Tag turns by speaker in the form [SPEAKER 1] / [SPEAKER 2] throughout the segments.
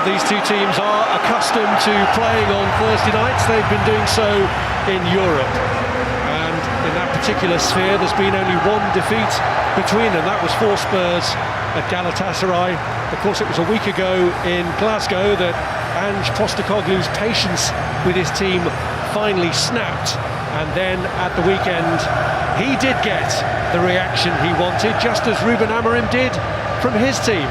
[SPEAKER 1] Well, these two teams are accustomed to playing on Thursday nights. They've been doing so in Europe. And in that particular sphere, there's been only one defeat between them. That was for Spurs at Galatasaray. Of course, it was a week ago in Glasgow that Ange Postecoglou's patience with his team finally snapped. And then at the weekend, he did get the reaction he wanted, just as Ruben Amorim did from his team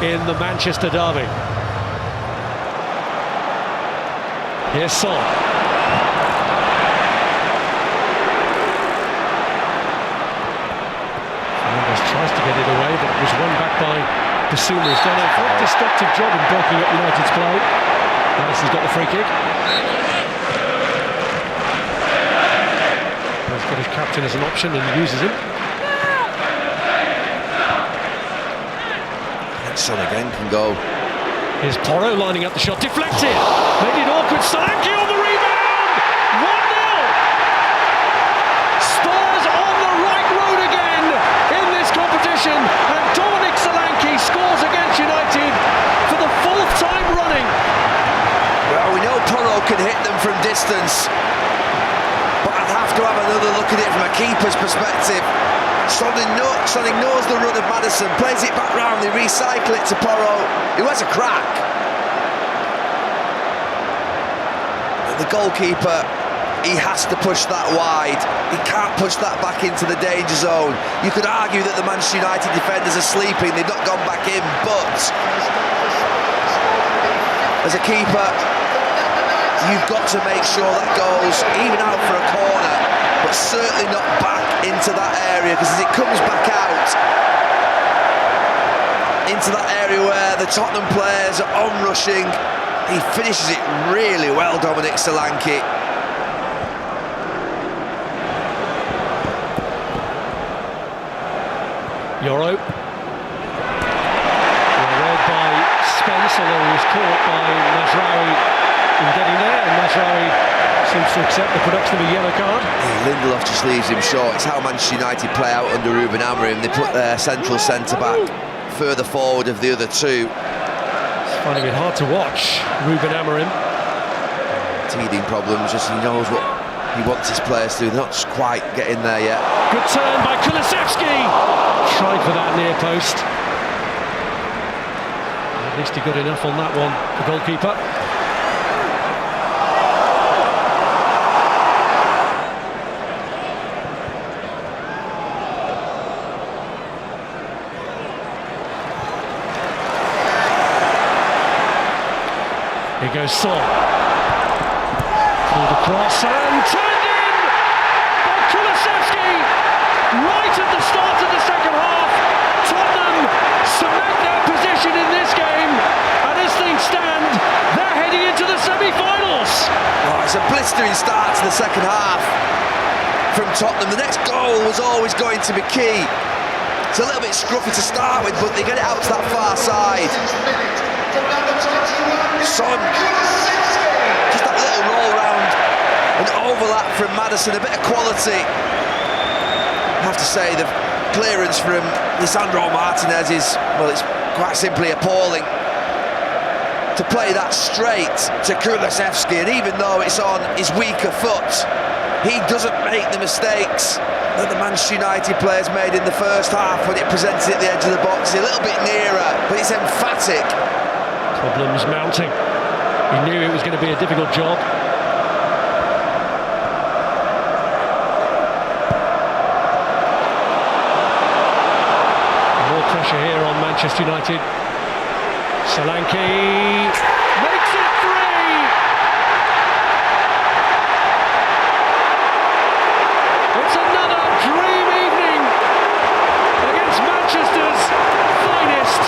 [SPEAKER 1] in the Manchester derby. Here's Son. Fernandes tries to get it away, but it was won back by Basuma. He's done a very destructive job in breaking up United's play. Madison's got the free kick. He's got his captain as an option and uses him.
[SPEAKER 2] Son again can go.
[SPEAKER 1] Here's Porro lining up the shot, deflected. Made it awkward. Solanke on the rebound. 1-0. Spurs on the right road again in this competition, and Dominic Solanke scores against United for the 4th time running.
[SPEAKER 2] Well, we know Porro can hit them from distance, but I'd have to have another look at it from a keeper's perspective. Son ignores the run of Madison, plays it back round, they recycle it to Porro, who has a crack. And the goalkeeper, he has to push that wide. He can't push that back into the danger zone. You could argue that the Manchester United defenders are sleeping, they've not gone back in, but as a keeper, you've got to make sure that goes even out for a corner, but certainly not back into that area, because as it comes back out into that area where the Tottenham players are onrushing, he finishes it really well, Dominic Solanke.
[SPEAKER 1] Euro. Led by Spence, although he was caught by Mazraoui in getting there, and Mazraoui seems to accept the production of a yellow card.
[SPEAKER 2] Yeah, Lindelof just leaves him short. It's how Manchester United play out under Ruben Amorim. They put their central centre-back further forward of the other two.
[SPEAKER 1] It's finding it hard to watch, Ruben Amorim.
[SPEAKER 2] Teething problems, just he knows what he wants his players to do. They're not just quite getting there yet.
[SPEAKER 1] Good turn by Kulusevski. Tried for that near post. At least he got enough on that one, the goalkeeper. Here goes Son. Pulled across and turned in by Kulusevski. Right at the start of the second half, Tottenham cement their position in this game, and as things stand, they're heading into the semi-finals.
[SPEAKER 2] Oh, it's a blistering start to the second half from Tottenham. The next goal was always going to be key. It's a little bit scruffy to start with, but they get it out to that far side. Son, just that little roll round and overlap from Madison, a bit of quality. I have to say the clearance from Lisandro Martinez is, well, it's quite simply appalling. To play that straight to Kulusevski, and even though it's on his weaker foot, he doesn't make the mistakes that the Manchester United players made in the first half when it presented at the edge of the box. He's a little bit nearer, but it's emphatic.
[SPEAKER 1] Problems mounting. He knew it was going to be a difficult job. More pressure here on Manchester United. Solanke makes it 3! It's another dream evening against Manchester's finest.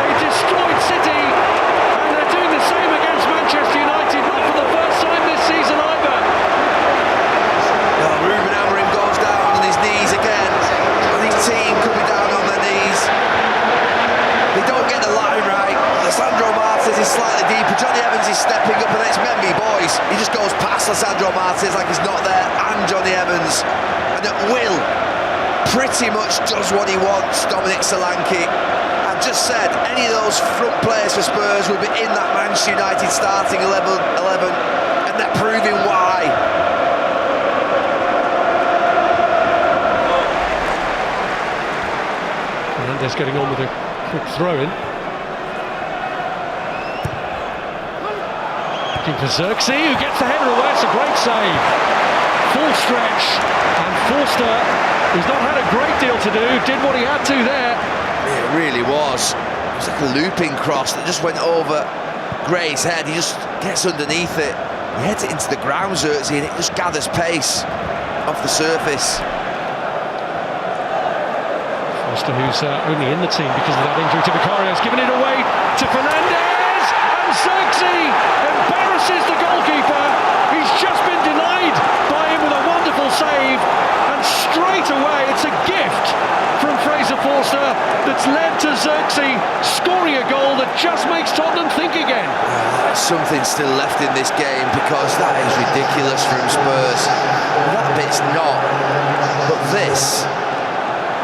[SPEAKER 1] They destroyed City, and they're doing the same against Manchester United, not for the first time this season either.
[SPEAKER 2] Well, Ruben Amorim goes down on his knees again, and his team could be down on their knees. They don't get the line right. Lisandro Martinez is slightly deeper. Johnny Evans is stepping up, and it's Mendy, boys. He just goes past Lisandro Martinez like he's not there, and Johnny Evans. And at will, pretty much does what he wants, Dominic Solanke. And I've just said, any of those front players for Spurs will be in that Manchester United starting 11, and they're proving why.
[SPEAKER 1] Fernandes getting on with a quick throw-in. Looking for Xerxes, who gets the header away. It's a great save. Full stretch, and Forster, who's not had a great deal to do, did what he had to there.
[SPEAKER 2] It really was. It was like a looping cross that just went over Gray's head. He just gets underneath it. He heads it into the ground, Xerxes, and it just gathers pace off the surface.
[SPEAKER 1] Forster, who's only in the team because of that injury to Vicario, has given it away to Fernandes, and Xerxes embarrasses the goalkeeper. He's just been denied by him with a wonderful save, and straight away it's a gift from Fraser Forster that's led to Xerxes scoring a goal that just makes Tottenham think again.
[SPEAKER 2] Something still left in this game, because that is ridiculous from Spurs. That bit's not, but this,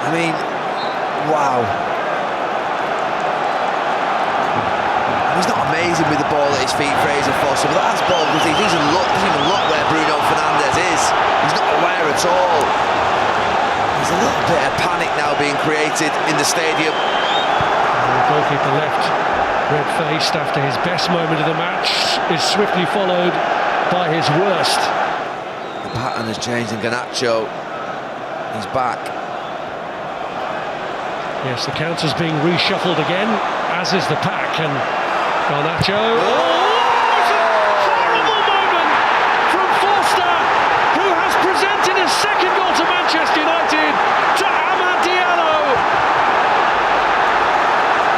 [SPEAKER 2] I mean, wow. He's not amazing with the ball at his feet, Fraser Forster, but that's ball because he doesn't even look where Bruno Fernandes is. He's not aware at all. There's a little bit of panic now being created in the stadium.
[SPEAKER 1] And the goalkeeper left red-faced after his best moment of the match is swiftly followed by his worst.
[SPEAKER 2] The pattern has changed, and Garnacho, he's back.
[SPEAKER 1] Yes, the counter's being reshuffled again, as is the pack, and Garnacho. Oh, it's a terrible moment from Forster, who has presented his second goal to Manchester United to Amad Diallo.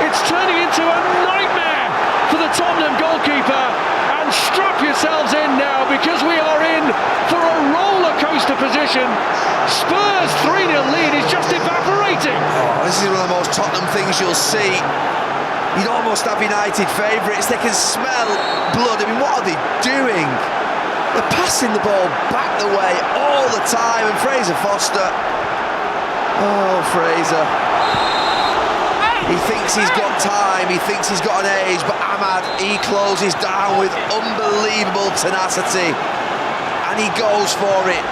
[SPEAKER 1] It's turning into a nightmare for the Tottenham goalkeeper, and strap yourselves in now, because we are in for a roller coaster position. Spurs 3-0 lead is just evaporating.
[SPEAKER 2] Oh, this is one of the most Tottenham things you'll see. You'd almost have United favourites. They can smell blood. I mean, what are they doing? They're passing the ball back the way all the time, and Fraser Forster. Oh, Fraser. He thinks he's got time, he thinks he's got an age, but Amad, he closes down with unbelievable tenacity, and he goes for it.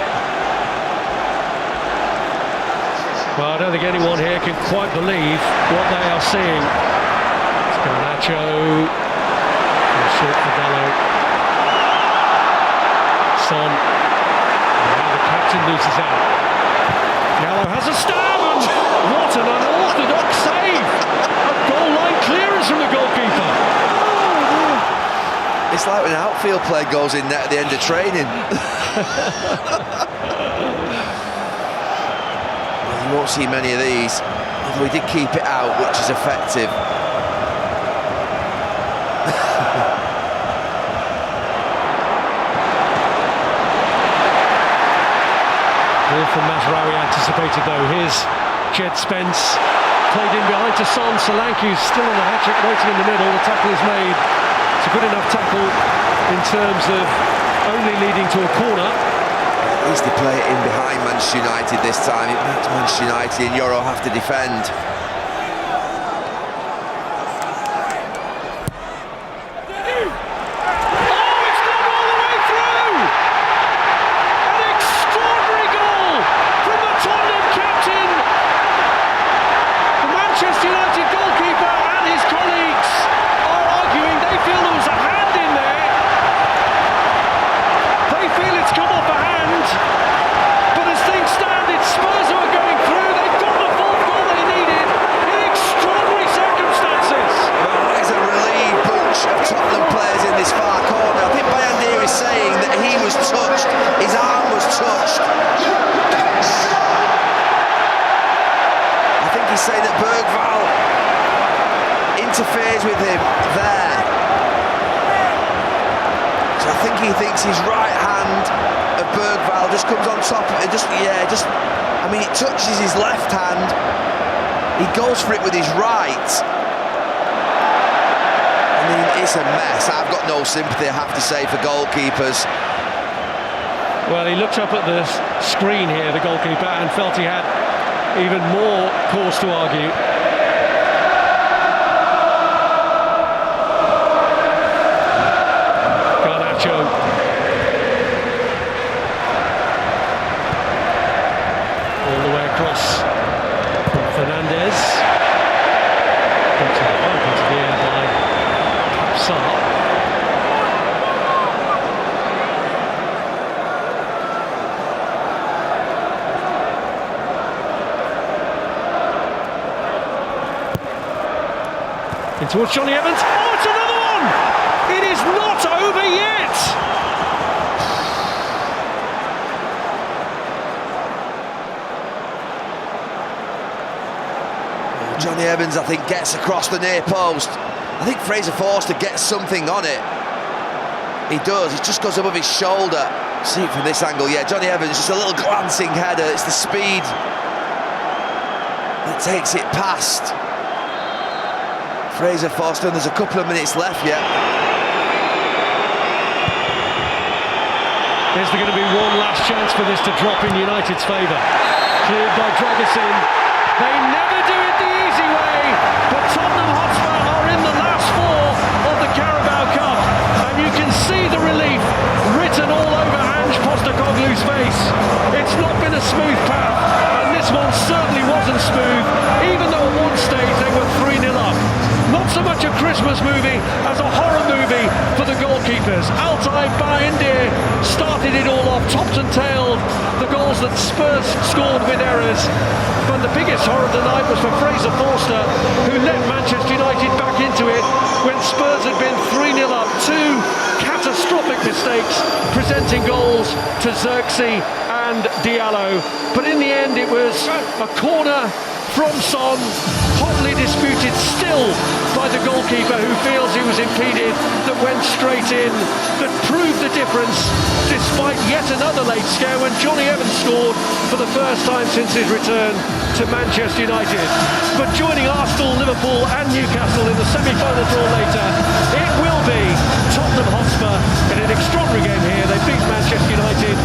[SPEAKER 1] Well, I don't think anyone here can quite believe what they are seeing. It's Garnacho, short for Dallo. Son, and now the captain loses out. Gallo has a stab, and what an unorthodox save! A goal line clearance from the goalkeeper.
[SPEAKER 2] It's like when an outfield player goes in net at the end of training. You won't see many of these, although he did keep it out, which is effective.
[SPEAKER 1] Ball from Mazraoui anticipated though. Here's Jed Spence, played in behind to Son. Solanke's still on the hat-trick, waiting in the middle. The tackle is made. It's a good enough tackle in terms of only leading to a corner.
[SPEAKER 2] At least they play it in behind Manchester United this time. It makes Manchester United and Euro have to defend. Saying that Bergvall interferes with him there. So I think he thinks his right hand of Bergvall just comes on top of it. I mean, it touches his left hand. He goes for it with his right. I mean, it's a mess. I've got no sympathy, I have to say, for goalkeepers.
[SPEAKER 1] Well, he looked up at the screen here, the goalkeeper, and felt he had even more cause to argue. cross from Fernandez. Into the air by Kapsar. In towards Johnny Evans. Oh, it's another one! It is not over yet!
[SPEAKER 2] Johnny Evans, I think, gets across the near post. I think Fraser Forster gets something on it. He does, it just goes above his shoulder. See it from this angle, yeah, Johnny Evans, just a little glancing header. It's the speed that takes it past Fraser Forster, and there's a couple of minutes left yet.
[SPEAKER 1] Is there going to be one last chance for this to drop in United's favour? Cleared by Dragusin. They never do it the easy way, but Tottenham Hotspur are in the last four of the Carabao Cup, and you can see the relief written all over Ange Postecoglou's face. It's not been a smooth path, and this one certainly wasn't smooth, even though at one stage they were 3-0 up. Not so much a Christmas movie as a horror movie for the goalkeepers. Altay Bayindir started it all off, topped and tailed the goals that Spurs scored with errors. But the biggest horror of the night was for Fraser Forster, who let Manchester United back into it when Spurs had been 3-0 up. Two catastrophic mistakes presenting goals to Xerxes and Diallo. But in the end it was a corner from Son, hotly disputed still by the goalkeeper, who feels he was impeded, that went straight in, that proved the difference despite yet another late scare when Johnny Evans scored for the first time since his return to Manchester United. But joining Arsenal, Liverpool and Newcastle in the semi-final draw later, it will be Tottenham Hotspur in an extraordinary game here. They beat Manchester United